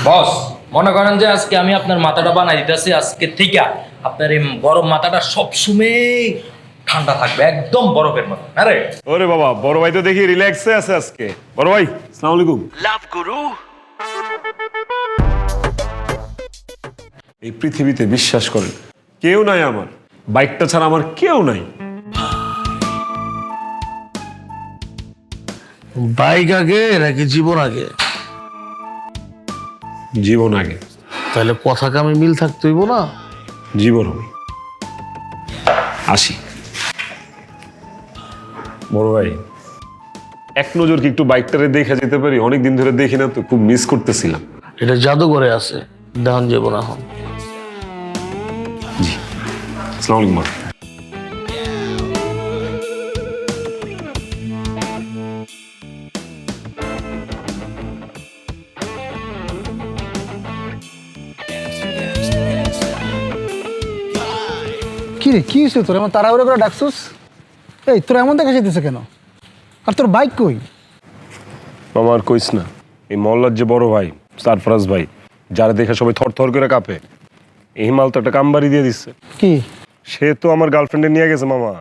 বস, মনে করেন যে আজকে আমি আপনার মাথাটা বানাই দিতেছি। আজকে থেকে আপনার এই গরম মাথাটা সবসময় ঠান্ডা থাকবে, একদম বরফের মতো। আরে ওরে বাবা, বড় ভাই তো দেখি রিল্যাক্সে আছে আজকে। বড় ভাই, আসসালামু আলাইকুম। লাভ গুরু। এই পৃথিবীতে বিশ্বাস করেন, কেউ নাই আমার, বাইকটা ছাড়া আমার কেউ নাই। বাইক আগে নাকি জীবন আগে? জীবন আগে। তাহলে কথা কামে মিল থাকতে হইব না? জীবন আমি আসি। বড় ভাই, এক নজর কি একটু বাইকটারে দেখে যেতে পারি? অনেক দিন ধরে দেখি না তো, খুব মিস করতেছিলাম। এটা জাদুঘরে আছে, দেহন যাব না এখন। আসসালামু আলাইকুম মা। কি রে, কি হয়েছে তোর? এমন তাড়াহুড়ো করে ডাকছুস? এই তোর এমন দেখা যেতেছে কেন? আর তোর বাইক কই? আমার কইস না, এই মহল্লার যে বড় ভাই সারফরাজ ভাই, যারা দেখে সবাই থর থর করে কাঁপে, এই মাল তো একটা কামবাড়ি দিয়ে দিচ্ছে। কি? সে তো আমার গার্লফ্রেন্ডে নিয়ে গেছে মামা।